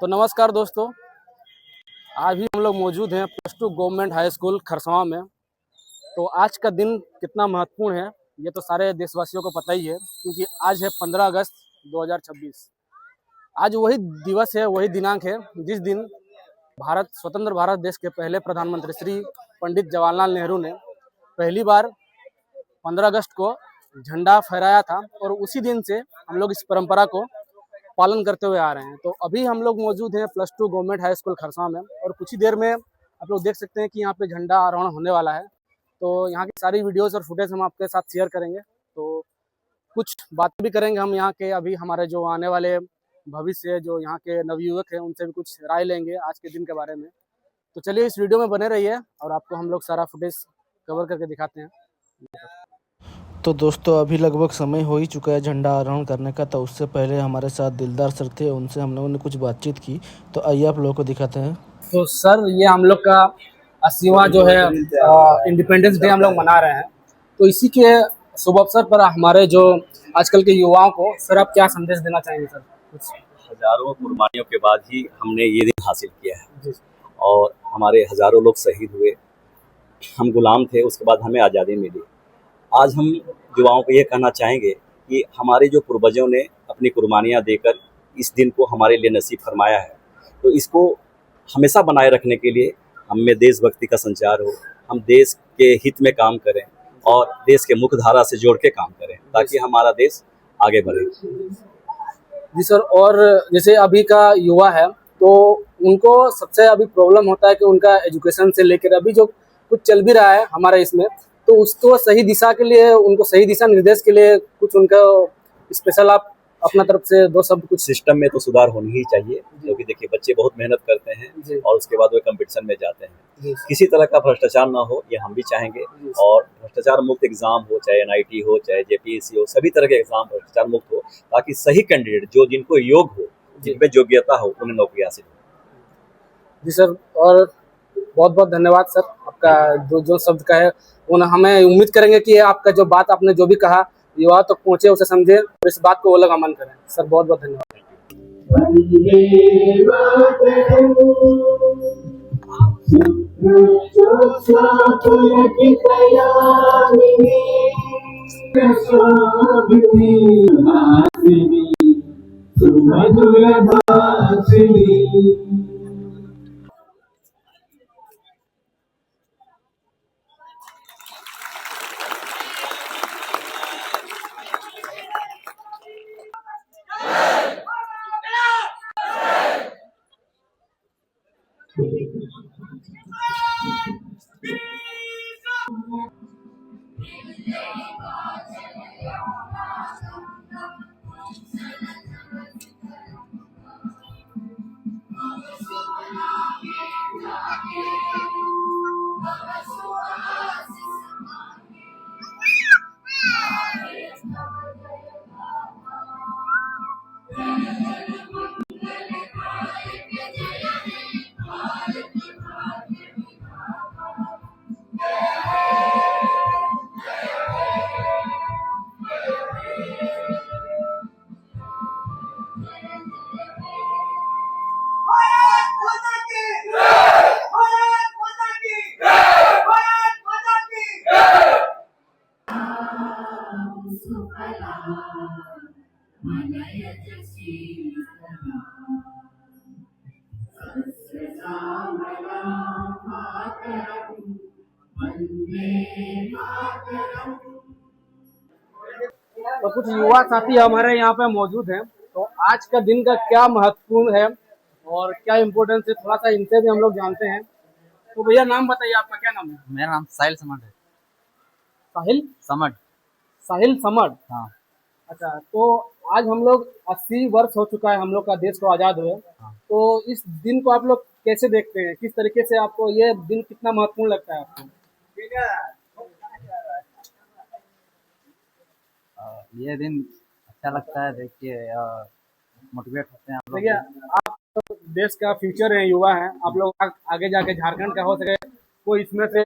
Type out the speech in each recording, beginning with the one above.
तो नमस्कार दोस्तों, आज भी हम लोग मौजूद हैं +2 गवर्नमेंट हाई स्कूल खरसावां में। तो आज का दिन कितना महत्वपूर्ण है ये तो सारे देशवासियों को पता ही है, क्योंकि आज है 15 अगस्त 2026। आज वही दिवस है, वही दिनांक है जिस दिन स्वतंत्र भारत देश के पहले प्रधानमंत्री श्री पंडित जवाहरलाल नेहरू ने पहली बार 15 अगस्त को झंडा फहराया था। और उसी दिन से हम लोग इस परंपरा को पालन करते हुए आ रहे हैं। तो अभी हम लोग मौजूद हैं +2 गवर्नमेंट हाई स्कूल खरसावां में, और कुछ ही देर में आप लोग देख सकते हैं कि यहाँ पे झंडा आरोहण होने वाला है। तो यहाँ की सारी वीडियोस और फुटेज हम आपके साथ शेयर करेंगे। तो कुछ बातें भी करेंगे हम यहाँ के, अभी हमारे जो आने वाले भविष्य जो यहाँ के नवयुवक हैं उनसे भी कुछ राय लेंगे आज के दिन के बारे में। तो चलिए इस वीडियो में बने रहिए और आपको हम लोग सारा फुटेज कवर करके दिखाते हैं। तो दोस्तों अभी लगभग समय हो ही चुका है झंडा आरोहण करने का। तो उससे पहले हमारे साथ दिलदार सर थे, उनसे हम लोगों ने कुछ बातचीत की। तो आइए आप लोगों को दिखाते हैं। तो सर, ये हम लोग का 80वां जो है इंडिपेंडेंस डे हम लोग मना रहे हैं। तो इसी के शुभ अवसर पर हमारे जो आजकल के युवाओं को सर आप क्या संदेश देना चाहेंगे सर? हजारों कुर्बानियों के बाद ही हमने ये दिन हासिल किया है जी। और हमारे हजारों लोग शहीद हुए। हम गुलाम थे, उसके बाद हमें आज़ादी मिली। आज हम युवाओं को ये कहना चाहेंगे कि हमारे जो पूर्वजों ने अपनी कुर्बानियाँ देकर इस दिन को हमारे लिए नसीब फरमाया है, तो इसको हमेशा बनाए रखने के लिए हम में देशभक्ति का संचार हो, हम देश के हित में काम करें और देश के मुख्य धारा से जोड़ के काम करें ताकि हमारा देश आगे बढ़े। जी सर, और जैसे अभी का युवा है तो उनको सबसे अभी प्रॉब्लम होता है कि उनका एजुकेशन से लेकर अभी जो कुछ चल भी रहा है हमारे इसमें, तो उसको सही दिशा के लिए, उनको सही दिशा निर्देश के लिए कुछ उनका स्पेशल आप अपना तरफ से दो शब्द कुछ। सिस्टम में तो सुधार होनी ही चाहिए, क्योंकि देखिए बच्चे बहुत मेहनत करते हैं और उसके बाद वे कंपटीशन में जाते हैं। किसी तरह का भ्रष्टाचार ना हो, ये हम भी चाहेंगे। और भ्रष्टाचार मुक्त एग्जाम हो, चाहे NIT हो, चाहे JPSC हो, सभी तरह के एग्जाम भ्रष्टाचार मुक्त हो, ताकि सही कैंडिडेट जो जिनको योग हो, जिनमें योग्यता हो, उन्हें नौकरी हासिल हो। जी सर, और बहुत बहुत धन्यवाद सर, आपका जो जो शब्द का है वो हमें उम्मीद करेंगे कि आपका जो बात आपने जो भी कहा युवा तक तो पहुँचे, उसे समझे और इस बात को वो लोग अमल करें। सर बहुत बहुत धन्यवाद। तो कुछ युवा साथी हमारे यहाँ पे मौजूद हैं। तो आज का दिन का क्या महत्वपूर्ण है और क्या इम्पोर्टेंस है, थोड़ा सा इनसे भी हम लोग जानते हैं। तो भैया नाम बताइए, आपका क्या नाम है? मेरा नाम साहिल समड है। साहिल समड? साहिल समड, हाँ। अच्छा, तो आज हम लोग 80 वर्ष हो चुका है हम लोग का देश को आज़ाद हुए। हाँ। तो इस दिन को आप लोग कैसे देखते हैं, किस तरीके से आपको ये दिन कितना महत्वपूर्ण लगता है आपको? ये दिन अच्छा लगता है, देखिए मोटिवेट होते हैं आप लोग। देखिए, आप तो देश का फ्यूचर है, युवा हैं आप लोग। आगे जाके झारखंड का हो सके कोई इसमें से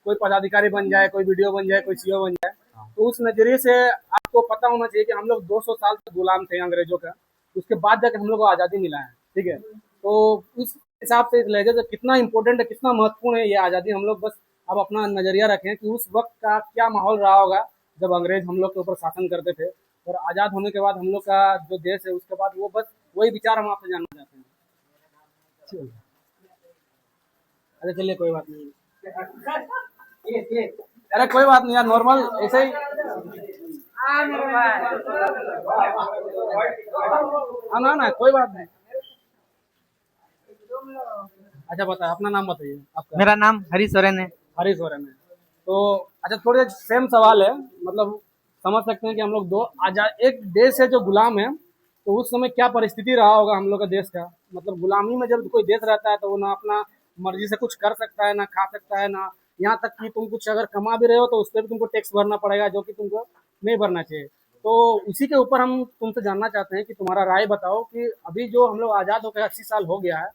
कोई पदाधिकारी बन जाए, कोई BDO बन जाए, कोई CO बन जाए। तो उस नजरिए से आपको पता होना चाहिए कि हम लोग 200 साल तक गुलाम थे अंग्रेजों का, उसके बाद जाके हम लोग को आज़ादी मिला है, ठीक है। तो उस हिसाब से लहजे से कितना इम्पोर्टेंट है, कितना महत्वपूर्ण है ये आज़ादी, हम लोग बस अब अपना नज़रिया रखें कि उस वक्त का क्या माहौल रहा होगा जब अंग्रेज हम लोग के ऊपर शासन करते थे, और आज़ाद होने के बाद हम लोग का जो देश है उसके बाद वो बस वही विचार हम आपसे जानना चाहते हैं। अरे चलिए कोई बात नहीं, अरे कोई बात नहीं यार, नॉर्मल ऐसे ही। हाँ ना ना कोई बात नहीं। अच्छा बताइए, अपना नाम बताइए आपका। मेरा नाम हरी सोरेन है। हरीश सोरेन है। तो अच्छा, थोड़े सेम सवाल है, मतलब समझ सकते हैं कि हम लोग दो आजाद, एक देश है जो गुलाम है, तो उस समय क्या परिस्थिति रहा होगा हम लोग का देश का। मतलब गुलामी में जब कोई देश रहता है तो वो ना अपना मर्जी से कुछ कर सकता है, ना खा सकता है, ना यहाँ तक कि तुम कुछ अगर कमा भी रहे हो तो उस पर भी तुमको टैक्स भरना पड़ेगा, जो कि तुमको नहीं भरना चाहिए। तो उसी के ऊपर हम तुमसे जानना चाहते हैं कि तुम्हारा राय बताओ कि अभी जो हम लोग आज़ाद होकर 80 साल हो गया है,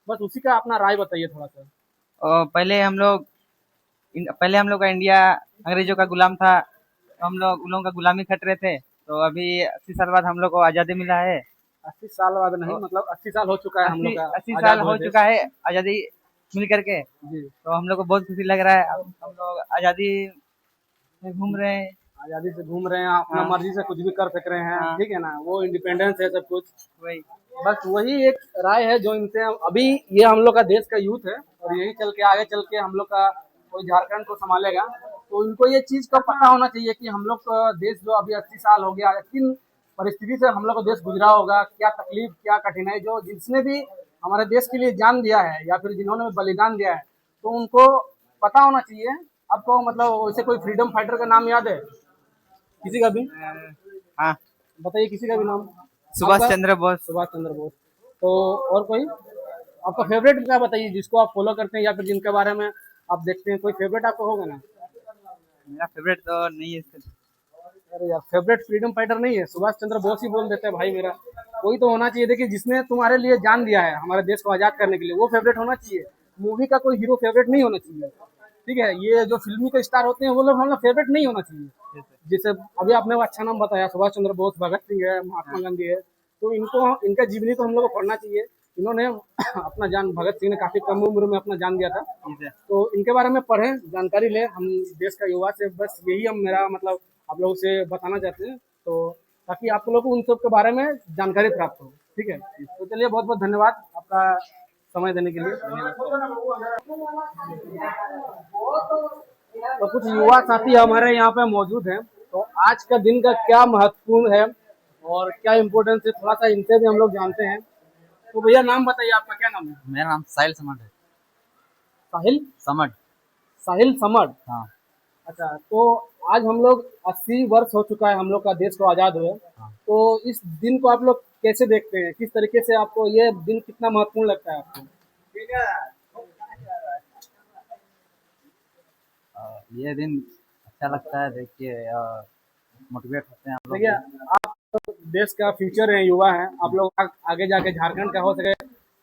बस उसी का अपना राय बताइए थोड़ा सा। और पहले हम लोग का इंडिया अंग्रेजों का गुलाम था, तो हम लोग उन लोगों का गुलामी खट रहे थे। तो अभी 80 साल बाद हम लोग को आज़ादी मिला है। 80 साल बाद नहीं, मतलब 80 साल हो चुका है हम लोग अस्सी का अस्सी आजाद साल हुए हो देश। चुका है आज़ादी मिल करके। जी। तो हम लोग को बहुत खुशी लग रहा है। अब हम लोग आज़ादी में घूम रहे हैं। आजादी से घूम रहे हैं, अपना हाँ मर्जी से कुछ भी कर सक रहे हैं, हाँ, ठीक है ना, वो इंडिपेंडेंस है सब कुछ। वही। बस वही एक राय है जो इनसे अभी ये हम लोग का देश का यूथ है, और यही चल के आगे चल के हम लोग का कोई झारखंड को संभालेगा। तो इनको ये चीज का पता होना चाहिए कि हम लोग का देश जो अभी 80 साल हो गया, किन परिस्थिति से हम लोग का देश गुजरा होगा, क्या तकलीफ क्या कठिनाई, जो जिसने भी हमारे देश के लिए जान दिया है या फिर जिन्होंने बलिदान दिया है, तो उनको पता होना चाहिए। आपको मतलब वैसे कोई फ्रीडम फाइटर का नाम याद है किसी का भी? हाँ, बताइए किसी का भी नाम। सुभाष आपका? चंद्र बोस। सुभाष चंद्र बोस। तो और कोई आपका फेवरेट क्या बताइए, जिसको आप फॉलो करते हैं या फिर जिनके बारे में आप देखते हैं, कोई फेवरेट आपको होगा ना? मेरा फेवरेट तो नहीं है। अरे यार, फेवरेट फ्रीडम फाइटर नहीं है, सुभाष चंद्र बोस ही बोल देते हैं भाई मेरा। कोई तो होना चाहिए, देखिए जिसने तुम्हारे लिए जान दिया है हमारे देश को आजाद करने के लिए, वो फेवरेट होना चाहिए। मूवी का कोई हीरो फेवरेट नहीं होना चाहिए, ठीक है। ये जो फिल्मी के स्टार होते हैं वो लोग हम लोग फेवरेट नहीं होना चाहिए। जैसे अभी आपने वो अच्छा नाम बताया, सुभाष चंद्र बोस, भगत सिंह है, महात्मा गांधी है, तो इनको इनका जीवनी तो हम लोग को पढ़ना चाहिए। इन्होंने अपना जान, भगत सिंह ने काफी कम उम्र में अपना जान दिया था, तो इनके बारे में पढ़ें, जानकारी लें। हम देश का युवा से बस यही हम मेरा मतलब आप लोगों से बताना चाहते हैं, तो ताकि आप लोगों को उन सब के बारे में जानकारी प्राप्त हो, ठीक है। तो चलिए, बहुत बहुत धन्यवाद आपका समय देने के लिए। तो कुछ युवा साथी हमारे यहाँ पे मौजूद हैं, तो आज का दिन का क्या महत्वपूर्ण है और क्या इम्पोर्टेंस है, थोड़ा सा इनसे भी हम लोग जानते हैं। तो भैया नाम बताइए, आपका क्या नाम है? मेरा नाम साहिल समट है। साहिल समट। साहिल समर। हाँ अच्छा, तो आज हम लोग 80 वर्ष हो चुका है हम लोग का देश को आज़ाद हुए, हाँ। तो इस दिन को आप लोग कैसे देखते हैं, किस तरीके से आपको ये दिन कितना महत्वपूर्ण लगता है आपको? ये दिन अच्छा लगता है, देखिए मोटिवेट होते हैं हम लोग। देखिए, देश का फ्यूचर है, युवा है आप लोग, आगे जाके झारखंड का हो सके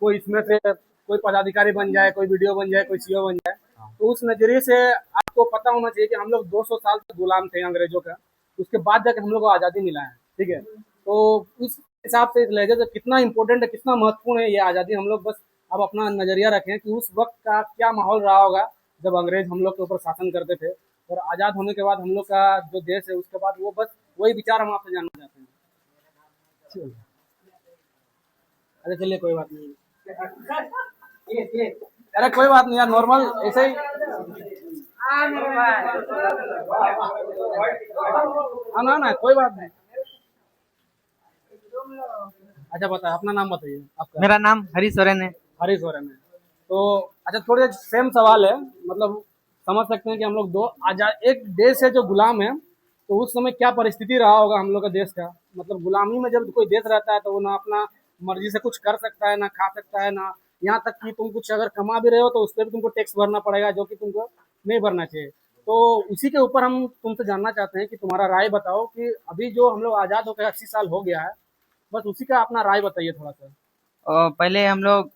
कोई इसमें से कोई पदाधिकारी बन जाए, कोई वीडियो बन जाए, कोई सीओ बन जाए, तो उस नजरिए से आपको पता होना चाहिए कि हम लोग 200 साल तक गुलाम थे अंग्रेजों का, उसके बाद जाके हम लोग को आज़ादी मिला है, ठीक है। तो उस हिसाब से लहजे से कितना इम्पोर्टेंट है, कितना महत्वपूर्ण है ये आज़ादी, हम लोग बस अब अपना नजरिया रखें कि उस वक्त का क्या माहौल रहा होगा जब अंग्रेज हम लोग के ऊपर शासन करते थे, और आज़ाद होने के बाद हम लोग का जो देश है उसके बाद वो बस वही विचार हम आपसे जानना चाहते हैं। अरे चलिए कोई बात नहीं, अरे कोई बात नहीं यार, नॉर्मल ऐसे ही। हाँ ना ना कोई बात नहीं। अच्छा बताइए, अपना नाम बताइए आपका। मेरा नाम हरी सोरेन है। हरीश सोरेन है। तो अच्छा, थोड़े सेम सवाल है, मतलब समझ सकते हैं कि हम लोग दो आजाद, एक देश है जो गुलाम है, तो उस समय क्या परिस्थिति रहा होगा हम लोग का देश का। मतलब गुलामी में जब कोई देश रहता है तो वो ना अपना मर्जी से कुछ कर सकता है, ना खा सकता है, ना यहाँ तक कि तुम कुछ अगर कमा भी रहे हो तो उस पर भी तुमको टैक्स भरना पड़ेगा, जो कि तुमको नहीं भरना चाहिए। तो उसी के ऊपर हम तुमसे जानना चाहते हैं कि तुम्हारा राय बताओ कि अभी जो हम लोग आज़ाद होकर 80 साल हो गया है, बस उसी का अपना राय बताइए थोड़ा सा। और पहले हम लोग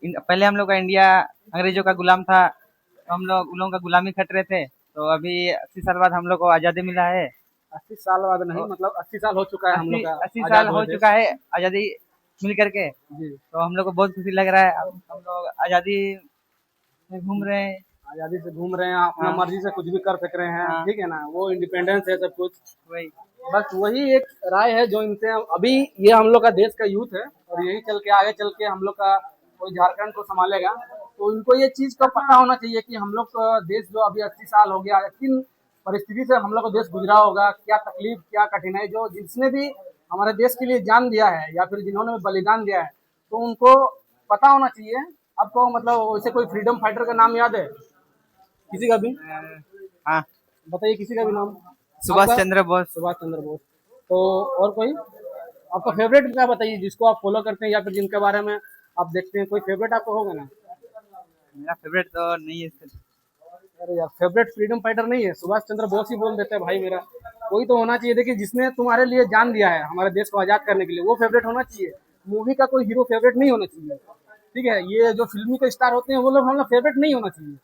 का इंडिया अंग्रेजों का गुलाम था, तो हम लोग उन लोगों का गुलामी खट रहे थे। तो अभी 80 साल बाद हम लोग को आज़ादी मिला है। 80 साल बाद नहीं, मतलब 80 साल हो चुका है हम लोग का 80 साल आज़ाद हुए हो देश। चुका है आज़ादी मिल करके, जी। तो हम लोग को बहुत खुशी लग रहा है। अब हम लोग आज़ादी में घूम रहे हैं। आज़ादी से घूम रहे हैं, अपना हाँ। मर्जी से कुछ भी कर सक रहे हैं, हाँ। ठीक है ना, वो इंडिपेंडेंस है सब कुछ। वही। बस वही एक राय है जो इनसे अभी, ये हम लोग का देश का यूथ है और यही चल के आगे चल के हम लोग का कोई झारखंड को संभालेगा, तो इनको ये चीज का पता होना चाहिए कि हम लोग का देश जो अभी 80 साल हो गया, किन परिस्थिति से हम लोग का देश गुजरा होगा, क्या तकलीफ क्या कठिनाई, जो जिसने भी हमारे देश के लिए जान दिया है या फिर जिन्होंने बलिदान दिया है, तो उनको पता होना चाहिए। आपको मतलब वैसे कोई फ्रीडम फाइटर का नाम याद है किसी का भी? हाँ, बताइए किसी का भी नाम। सुभाष आपका? चंद्र बोस। सुभाष चंद्र बोस। तो और कोई आपका फेवरेट क्या बताइए, जिसको आप फॉलो करते हैं या फिर जिनके बारे में आप देखते हैं, कोई फेवरेट आपको होगा ना? मेरा फेवरेट तो नहीं है। अरे यार, फेवरेट फ्रीडम फाइटर नहीं है? सुभाष चंद्र बोस ही बोल देते हैं भाई मेरा। कोई तो होना चाहिए, देखिए जिसने तुम्हारे लिए जान दिया है हमारे देश को आजाद करने के लिए, वो फेवरेट होना चाहिए। मूवी का कोई हीरो फेवरेट नहीं होना चाहिए, ठीक है? ये जो फिल्मी के स्टार होते हैं वो लोग हम लोग फेवरेट नहीं होना चाहिए।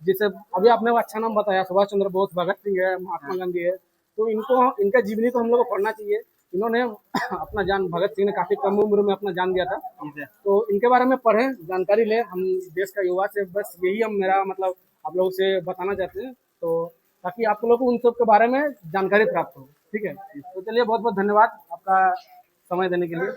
जैसे अभी आपने वो अच्छा नाम बताया, सुभाष चंद्र बोस, भगत सिंह है, महात्मा गांधी है, तो इनको, इनका जीवनी तो हम लोग को पढ़ना चाहिए। इन्होंने अपना जान, भगत सिंह ने काफी कम उम्र में अपना जान दिया था, तो इनके बारे में पढ़ें, जानकारी लें। हम देश का युवा से बस यही हम, मेरा मतलब आप लोगों से बताना चाहते हैं, तो ताकि आप लोगों को उन सब के बारे में जानकारी प्राप्त हो, ठीक है? तो चलिए, बहुत बहुत धन्यवाद आपका समय देने के लिए।